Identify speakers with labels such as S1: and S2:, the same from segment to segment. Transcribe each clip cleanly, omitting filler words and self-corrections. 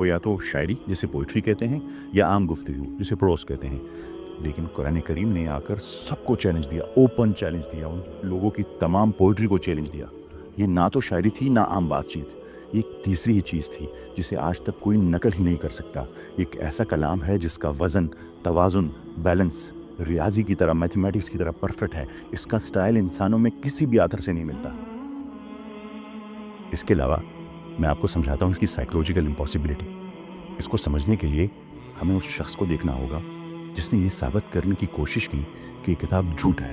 S1: وہ یا تو شاعری جسے پوئٹری کہتے ہیں یا عام گفتگو جسے پروز کہتے ہیں. لیکن قرآن کریم نے آ کر سب کو چیلنج دیا, اوپن چیلنج دیا, ان لوگوں کی تمام پوئٹری کو چیلنج دیا. یہ نہ تو شاعری تھی نہ عام بات چیت, یہ ایک تیسری ہی چیز تھی جسے آج تک کوئی نقل ہی نہیں کر سکتا. ایک ایسا کلام ہے جس کا وزن, توازن, بیلنس ریاضی کی طرح, میتھمیٹکس کی طرح پرفیکٹ ہے. اس کا سٹائل انسانوں میں کسی بھی آتھر سے نہیں ملتا. اس کے علاوہ میں آپ کو سمجھاتا ہوں اس کی سائیکولوجیکل امپاسبلٹی. اس کو سمجھنے کے لیے ہمیں اس شخص کو دیکھنا ہوگا جس نے یہ ثابت کرنے کی کوشش کی کہ یہ کتاب جھوٹ ہے,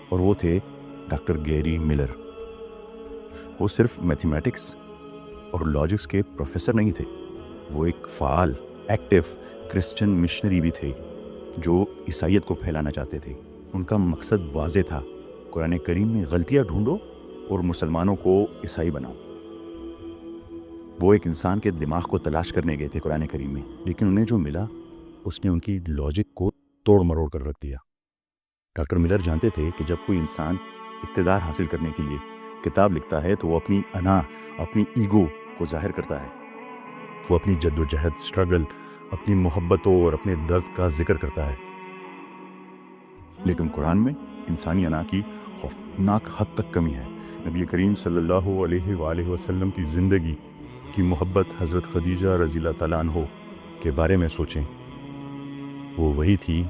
S1: اور وہ تھے ڈاکٹر گیری ملر. وہ صرف میتھمیٹکس اور لاجکس کے پروفیسر نہیں تھے, وہ ایک فعال, ایکٹیو کرسچن مشنری بھی تھے جو عیسائیت کو پھیلانا چاہتے تھے. ان کا مقصد واضح تھا, قرآن کریم میں غلطیاں ڈھونڈو اور مسلمانوں کو عیسائی بناؤ. وہ ایک انسان کے دماغ کو تلاش کرنے گئے تھے قرآن کریم میں, لیکن انہیں جو ملا اس نے ان کی لاجک کو توڑ مروڑ کر رکھ دیا. ڈاکٹر ملر جانتے تھے کہ جب کوئی انسان اقتدار حاصل کرنے کے لیے کتاب لکھتا ہے تو وہ اپنی انا, اپنی ایگو کو ظاہر کرتا ہے. وہ اپنی جد و جہد, اسٹرگل, اپنی محبتوں اور اپنے درد کا ذکر کرتا ہے. لیکن قرآن میں انسانی انا کی خوفناک حد تک کمی ہے. نبی کریم صلی اللہ علیہ وآلہ وسلم کی زندگی کی محبت حضرت خدیجہ رضی اللہ تعالیٰ عنہ کے بارے میں سوچیں. وہ وہی تھی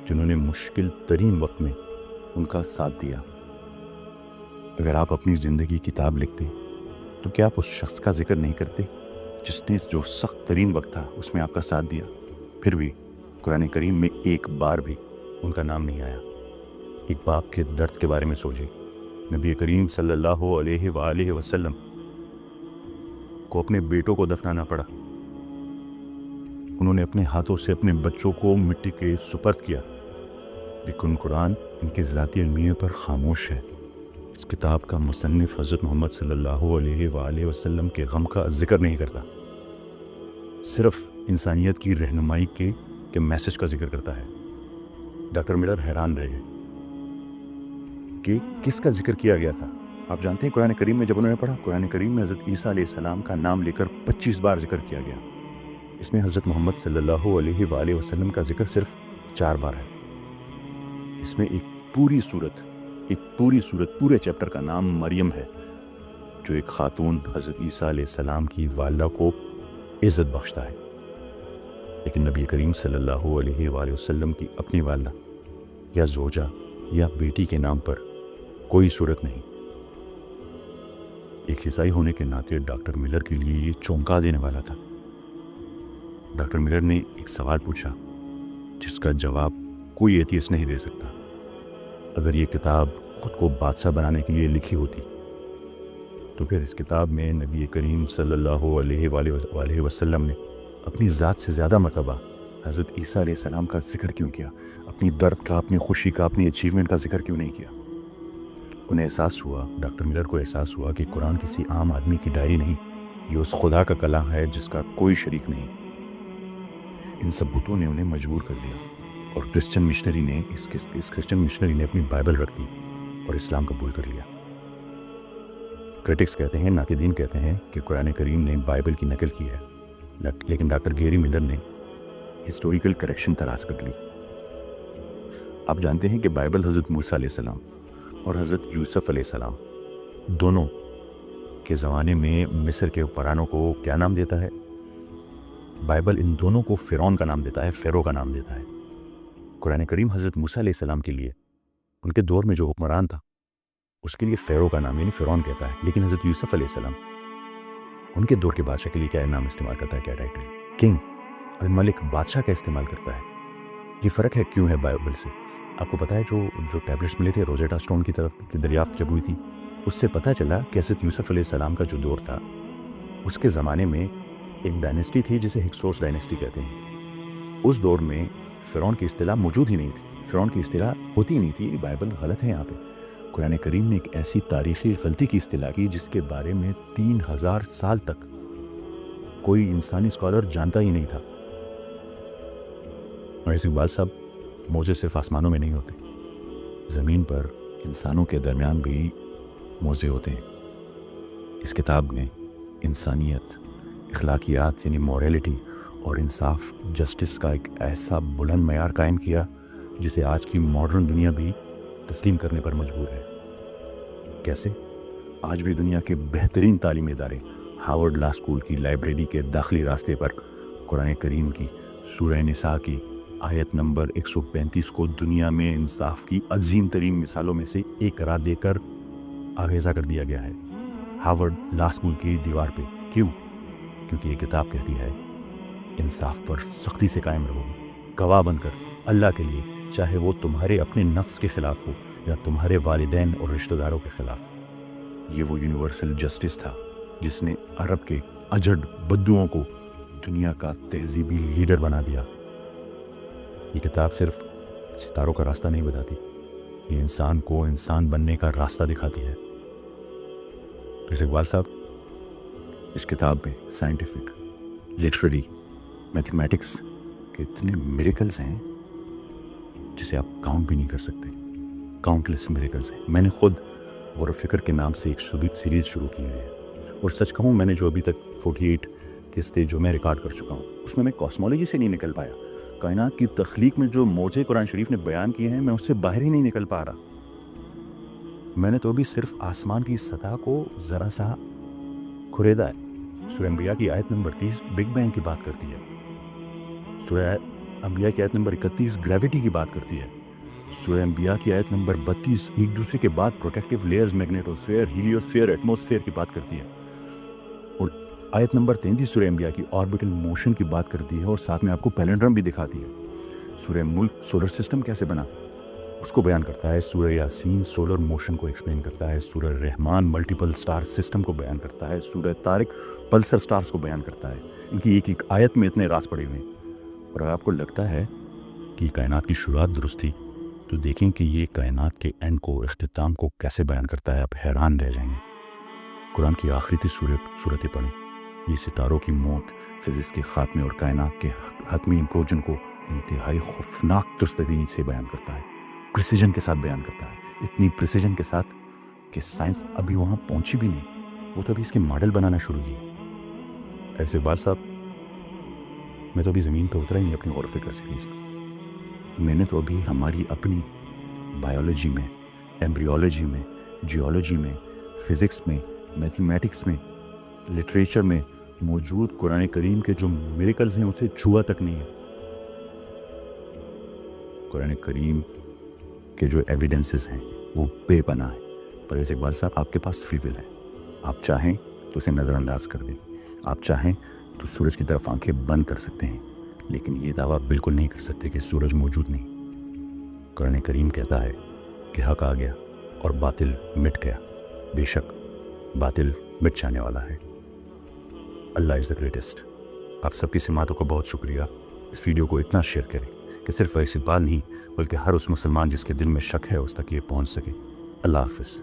S1: جنہوں نے مشکل ترین وقت میں ان کا ساتھ دیا. اگر آپ اپنی زندگی کی کتاب لکھتے تو کیا آپ اس شخص کا ذکر نہیں کرتے جس نے جو سخت ترین وقت تھا اس میں آپ کا ساتھ دیا؟ پھر بھی قرآن کریم میں ایک بار بھی ان کا نام نہیں آیا. ایک باپ کے درد کے بارے میں سوچیں. نبی کریم صلی اللہ علیہ وآلہ وسلم کو اپنے بیٹوں کو دفنانا پڑا. انہوں نے اپنے ہاتھوں سے اپنے بچوں کو مٹی کے سپرد کیا, لیکن قرآن ان کے ذاتی المیہ پر خاموش ہے. اس کتاب کا مصنف حضرت محمد صلی اللہ علیہ وآلہ وسلم کے غم کا ذکر نہیں کرتا, صرف انسانیت کی رہنمائی کے میسج کا ذکر کرتا ہے. ڈاکٹر ملر حیران رہے کہ کس کا ذکر کیا گیا تھا. آپ جانتے ہیں قرآن کریم میں جب انہوں نے پڑھا, قرآن کریم میں حضرت عیسیٰ علیہ السلام کا نام لے کر 25 بار ذکر کیا گیا. اس میں حضرت محمد صلی اللہ علیہ وآلہ وسلم کا ذکر صرف 4 بار ہے. اس میں ایک پوری صورت, پورے چیپٹر کا نام مریم ہے, جو ایک خاتون حضرت عیسیٰ علیہ السلام کی والدہ کو عزت بخشتا ہے. لیکن نبی کریم صلی اللہ علیہ وآلہ وسلم کی اپنی والدہ یا زوجہ یا بیٹی کے نام پر کوئی صورت نہیں. ایک عیسائی ہونے کے ناطے ڈاکٹر ملر کے لیے یہ چونکا دینے والا تھا. ڈاکٹر ملر نے ایک سوال پوچھا جس کا جواب کوئی ایتھیسٹ نہیں دے سکتا. اگر یہ کتاب خود کو بادشاہ بنانے کے لیے لکھی ہوتی تو پھر اس کتاب میں نبی کریم صلی اللہ علیہ وآلہ وسلم نے اپنی ذات سے زیادہ مرتبہ حضرت عیسیٰ علیہ السلام کا ذکر کیوں کیا؟ اپنی درد کا, اپنی خوشی کا, اپنی اچیومنٹ کا ذکر کیوں نہیں کیا؟ انہیں احساس ہوا, ڈاکٹر ملر کو احساس ہوا کہ قرآن کسی عام آدمی کی ڈائری نہیں, یہ اس خدا کا کلام ہے جس کا کوئی شریک نہیں. ان ثبوتوں نے انہیں مجبور کر دیا, اور کرسچن مشنری نے اس کرسچن مشنری نے اپنی بائبل رکھ دی اور اسلام قبول کر لیا. کرٹکس کہتے ہیں, ناقدین کہتے ہیں کہ قرآن کریم نے بائبل کی نقل کی ہے, لیکن ڈاکٹر گیری ملر نے ہسٹوریکل کریکشن تلاش کر لی. آپ جانتے ہیں کہ بائبل حضرت موسیٰ علیہ السلام اور حضرت یوسف علیہ السلام دونوں کے زمانے میں مصر کے حکمرانوں کو کیا نام دیتا ہے؟ بائبل ان دونوں کو فرعون کا نام دیتا ہے, فیرو کا نام دیتا ہے. قرآن کریم حضرت موسیٰ علیہ السلام کے لیے ان کے دور میں جو حکمران تھا اس کے لیے فیرو کا نام یعنی فرعون کہتا ہے, لیکن حضرت یوسف علیہ السلام ان کے دور کے بادشاہ کے لیے کیا نام استعمال کرتا ہے, کیا ٹائٹل؟ کنگ, الملک, بادشاہ کا استعمال کرتا ہے. یہ فرق ہے کیوں ہے بائبل سے؟ آپ کو پتہ ہے جو ٹیبلٹس ملے تھے روزیٹا اسٹون کی طرف کی دریافت جب ہوئی تھی, اس سے پتہ چلا کہ حضرت یوسف علیہ السلام کا جو دور تھا اس کے زمانے میں ایک ڈائنیسٹی تھی جسے ہکسوس ڈائنیسٹی کہتے ہیں. اس دور میں فرعون کی اصطلاح موجود ہی نہیں تھی, فرعون کی اصطلاح ہوتی ہی نہیں تھی. بائبل غلط ہے یہاں پہ. قرآن کریم نے ایک ایسی تاریخی غلطی کی اصطلاح کی جس کے بارے میں 3000 سال تک کوئی انسانی اسکالر جانتا ہی نہیں تھا. اور اس اقبال صاحب, موجے صرف آسمانوں میں نہیں ہوتے, زمین پر انسانوں کے درمیان بھی موزے ہوتے ہیں. اس کتاب نے انسانیت, اخلاقیات یعنی موریلٹی اور انصاف جسٹس کا ایک ایسا بلند معیار قائم کیا جسے آج کی ماڈرن دنیا بھی تسلیم کرنے پر مجبور ہے۔ کیسے؟ آج بھی دنیا کے بہترین تعلیمی ادارے ہارورڈ لا اسکول کی لائبریری کے داخلی راستے پر قرآن کریم کی سورہ نساء کی آیت نمبر 135 کو دنیا میں انصاف کی عظیم ترین مثالوں میں سے ایک قرار دے کر آویزہ کر دیا گیا ہے ہارورڈ لا اسکول کی دیوار پہ۔ کیوں؟ کیونکہ یہ کتاب کہتی ہے انصاف پر سختی سے قائم رہو، گواہ بن کر اللہ کے لیے، چاہے وہ تمہارے اپنے نفس کے خلاف ہو یا تمہارے والدین اور رشتہ داروں کے خلاف۔ یہ وہ یونیورسل جسٹس تھا جس نے عرب کے اجڑ بدوؤں کو دنیا کا تہذیبی لیڈر بنا دیا۔ یہ کتاب صرف ستاروں کا راستہ نہیں بتاتی، یہ انسان کو انسان بننے کا راستہ دکھاتی ہے۔ اقبال صاحب، اس کتاب میں سائنٹیفک، لٹریری، میتھمیٹکس کے اتنے میریکلز ہیں جسے آپ کاؤنٹ بھی نہیں کر سکتے، کاؤنٹلیس میریکلز ہیں۔ میں نے خود غور و فکر کے نام سے ایک سیریز شروع کی ہے، اور سچ کہوں میں نے جو ابھی تک 48 قسطیں جو میں ریکارڈ کر چکا ہوں اس میں کاسمولوجی سے نہیں نکل پایا۔ کائنات کی تخلیق میں جو موضوع قرآن شریف نے بیان کیے ہیں میں اس سے باہر ہی نہیں نکل پا رہا۔ میں نے تو ابھی صرف آسمان کی سطح کو ذرا سا کھریدا ہے۔ سورہ انبیاء کی آیت نمبر 30 بگ بینگ کی بات کرتی ہے، سورہ انبیاء کی آیت نمبر 31 گریوٹی کی بات کرتی ہے، سورہ انبیاء کی آیت نمبر 32 ایک دوسرے کے بعد پروٹیکٹیو لیئرز، میگنیٹوسفیئر، ہیلیوسفیئر، ایٹموسفیئر کی بات کرتی ہے، اور آیت نمبر 33 سورہ انبیاء کی آربیٹل موشن کی بات کرتی ہے، اور ساتھ میں آپ کو پیلنڈرم بھی دکھاتی ہے۔ سورہ ملک سولر سسٹم کیسے بنا اس کو بیان کرتا ہے، سورہ یاسین سولر موشن کو ایکسپلین کرتا ہے، سورہ رحمان ملٹیپل سٹار سسٹم کو بیان کرتا ہے، سورہ طارق پلسر سٹارز کو بیان کرتا ہے۔ ان کی ایک ایک آیت میں اتنے راز پڑے ہوئے ہیں، اور اگر آپ کو لگتا ہے کہ کائنات کی شروعات درست تھی تو دیکھیں کہ یہ کائنات کے اینڈ کو، اختتام کو کیسے بیان کرتا ہے، آپ حیران رہ جائیں گے۔ قرآن کی آخری 3 صورتیں پڑھیں، یہ ستاروں کی موت، فزکس کے خاتمے اور کائنات کے حتمی امپلوژن کو انتہائی خوفناک درستگی سے بیان کرتا ہے، پریسیجن کے ساتھ بیان کرتا ہے، اتنی پریسیجن کے ساتھ کہ سائنس ابھی وہاں پہنچی بھی نہیں، وہ تو ابھی اس کے ماڈل بنانا شروع کیے۔ ایسے اقبال صاحب، میں تو ابھی زمین پہ اترا ہی نہیں اپنی غور و فکر سیریز۔ میں نے تو ابھی ہماری اپنی بایولوجی میں، ایمبریولوجی میں، جیولوجی میں، فزکس میں، میتھمیٹکس میں، لٹریچر میں موجود قرآن کریم کے جو میریکلز ہیں اسے چھوا تک نہیں ہے۔ قرآن کریم کے جو ایویڈنسز ہیں وہ بے پناہ ہیں۔ پرویز اقبال صاحب، آپ کے پاس فری ول ہے، آپ چاہیں تو اسے نظر انداز کر دیں، آپ چاہیں تو سورج کی طرف آنکھیں بند کر سکتے ہیں، لیکن یہ دعویٰ بالکل نہیں کر سکتے کہ سورج موجود نہیں۔ قرآن کریم کہتا ہے کہ حق آ گیا اور باطل مٹ گیا، بے شک باطل مٹ جانے والا ہے۔ اللہ از دا گریٹسٹ۔ آپ سب کی سماعتوں کا بہت شکریہ۔ اس ویڈیو کو اتنا شیئر کریں کہ صرف فیض اقبال نہیں بلکہ ہر اس مسلمان جس کے دل میں شک ہے اس تک یہ پہنچ سکے۔ اللہ حافظ۔